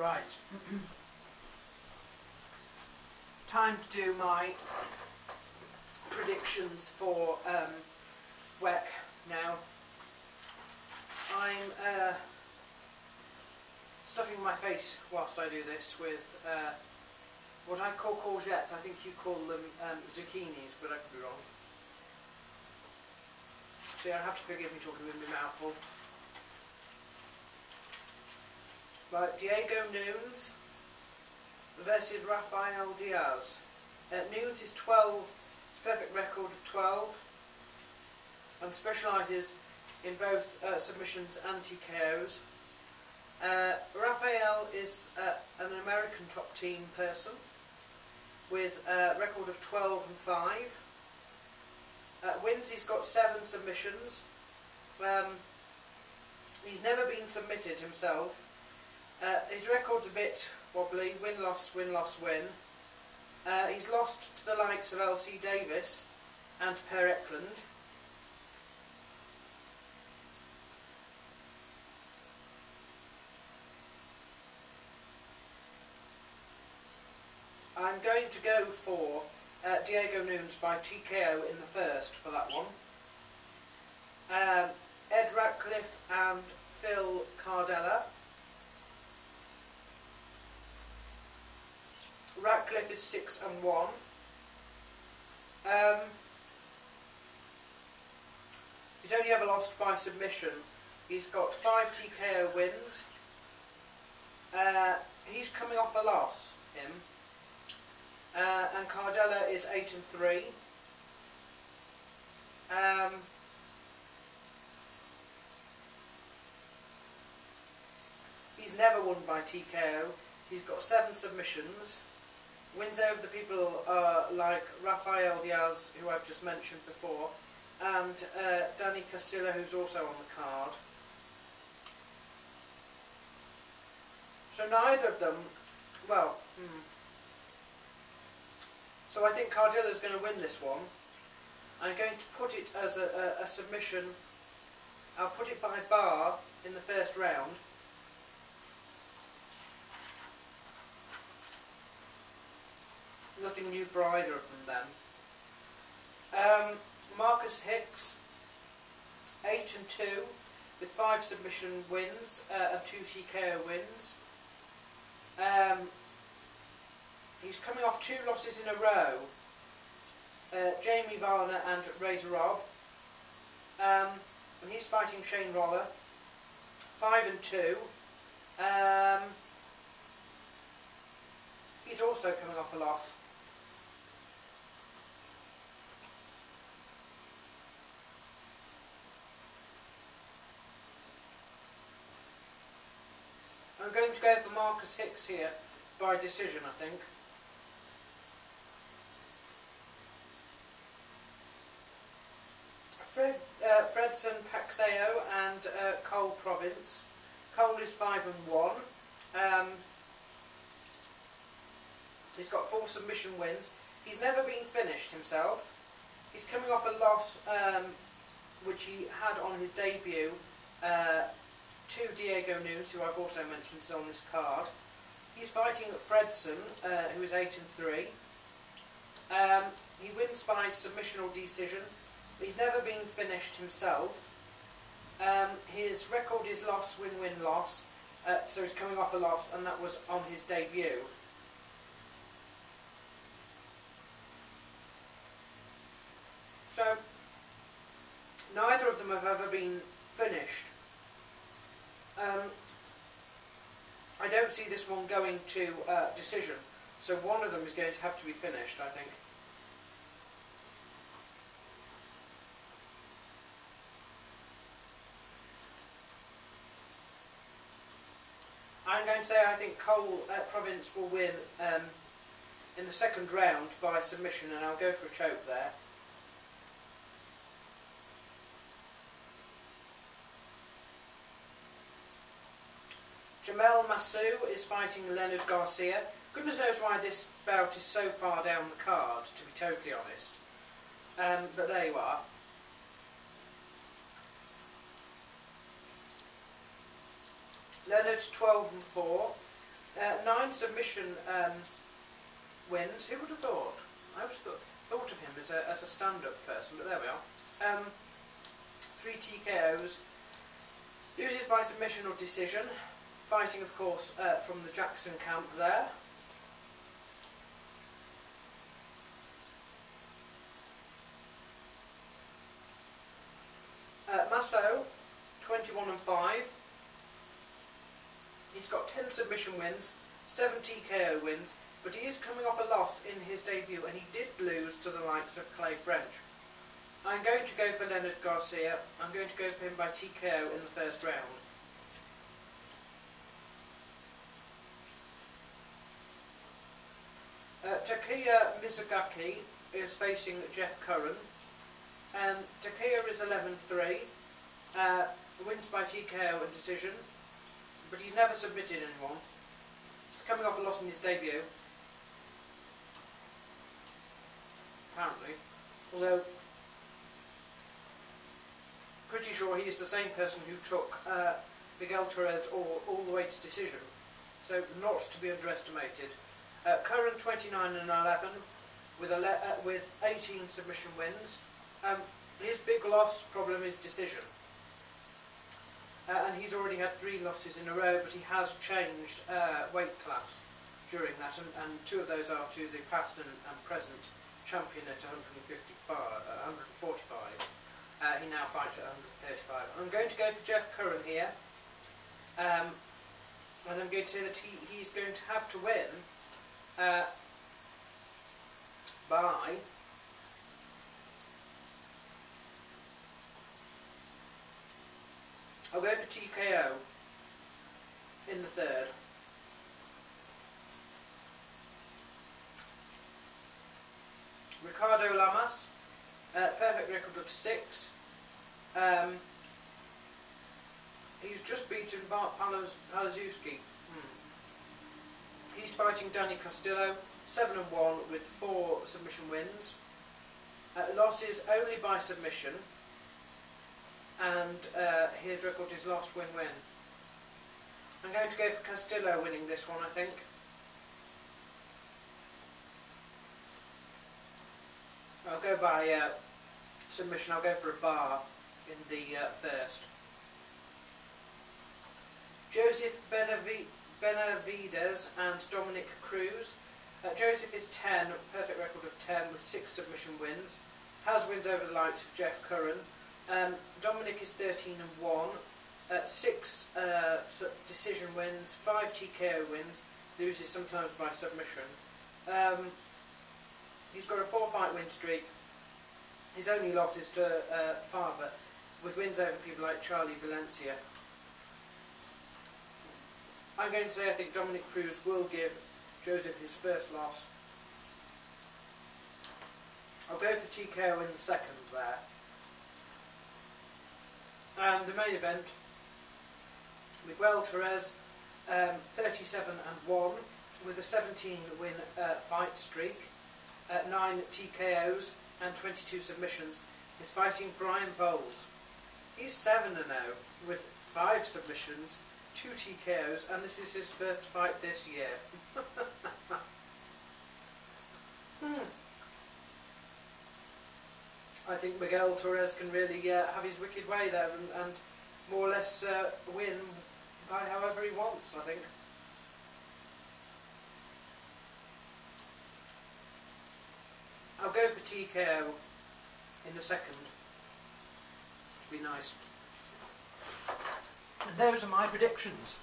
Right. Time to do my predictions for WEC now. I'm stuffing my face whilst I do this with what I call courgettes. I think you call them zucchinis, but I could be wrong. So you'll have to forgive me talking with my mouth full. Right, Diego Nunes versus Rafael Diaz. Nunes is 12, his perfect record of 12, and specialises in both submissions and TKOs. Rafael is an American top team person with a record of 12 and 5. Wins, he's got 7 submissions. He's never been submitted himself. His record's a bit wobbly, win-loss, win-loss, win. He's lost to the likes of LC Davis and Per Eklund. I'm going to go for Diego Nunes by TKO in the first for that one. Ed Ratcliffe and Phil Cardella. Ratcliffe is 6 and 1. He's only ever lost by submission. He's got 5 TKO wins. He's coming off a loss, him. And Cardella is 8 and 3. He's never won by TKO. He's got 7 submissions. Wins over the people like Rafael Diaz, who I've just mentioned before, and Danny Castillo, who's also on the card. So neither of them, well, So I think Cardella's going to win this one. I'm going to put it as a submission. I'll put it by bar in the first round. Nothing new for either of them then. Marcus Hicks, 8 and 2, with 5 submission wins and 2 TKO wins. He's coming off 2 losses in a row. Jamie Varner and Razor Rob. And he's fighting Shane Roller. 5 and 2. He's also coming off a loss. I'm going to go for Marcus Hicks here by decision, I think. Fredson Paxeo and Cole Province. Cole is 5 and 1. He's got 4 submission wins. He's never been finished himself. He's coming off a loss which he had on his debut to Diego Nunes, who I've also mentioned is on this card. He's fighting Fredson, who is 8 and 3. He wins by submission or decision. He's never been finished himself. His record is loss, win, win, loss. So he's coming off a loss, and that was on his debut. So neither of them have ever been finished. I don't see this one going to decision, so one of them is going to have to be finished, I think. I'm going to say I think Cole Province will win in the second round by submission, and I'll go for a choke there. Jamel Massou is fighting Leonard Garcia. Goodness knows why this bout is so far down the card, to be totally honest. But there you are. Leonard's 12 and 4. 9 submission wins. Who would have thought? I would have thought of him as a stand-up person, but there we are. 3 TKOs. Loses by submission or decision. Fighting, of course, from the Jackson camp there. Masso, 21-5. He's got 10 submission wins, 7 TKO wins, but he is coming off a loss in his debut, and he did lose to the likes of Clay French. I'm going to go for Leonard Garcia. I'm going to go for him by TKO in the first round. Takeya Mizugaki is facing Jeff Curran. Takeya is 11-3, wins by TKO and decision, but he's never submitted anyone. He's coming off a loss in his debut, apparently, although pretty sure he is the same person who took Miguel Torres all the way to decision, so not to be underestimated. Curran 29-11 with 18 submission wins. His big loss problem is decision, and he's already had 3 losses in a row, but he has changed weight class during that, and 2 of those are to the past and present champion at 145. He now fights at 135. I'm going to go for Jeff Curran here, and I'm going to say that he's going to have to win by I'll go for TKO in the third. Ricardo Lamas, perfect record of 6. He's just beaten Bart Palazewski. He's fighting Danny Castillo, 7-1 with 4 submission wins. Losses only by submission, and his record is loss win-win. I'm going to go for Castillo winning this one, I think. I'll go by submission. I'll go for a bar in the first. Joseph Benavides and Dominic Cruz. Joseph is 10, perfect record of 10 with 6 submission wins. Has wins over the likes of Jeff Curran. Dominic is 13-1, 6 decision wins, 5 TKO wins, loses sometimes by submission. He's got a 4-fight win streak. His only loss is to Faber, with wins over people like Charlie Valencia. I'm going to say I think Dominic Cruz will give Joseph his first loss. I'll go for TKO in the second there. And the main event, Miguel Torres, 37-1 with a 17-win fight streak, 9 TKOs and 22 submissions. He's fighting Brian Bowles. He's 7-0 with 5 submissions, 2 TKOs, and this is his first fight this year. I think Miguel Torres can really have his wicked way there and more or less win by however he wants, I think. I'll go for TKO in the second. Be nice. And those are my predictions.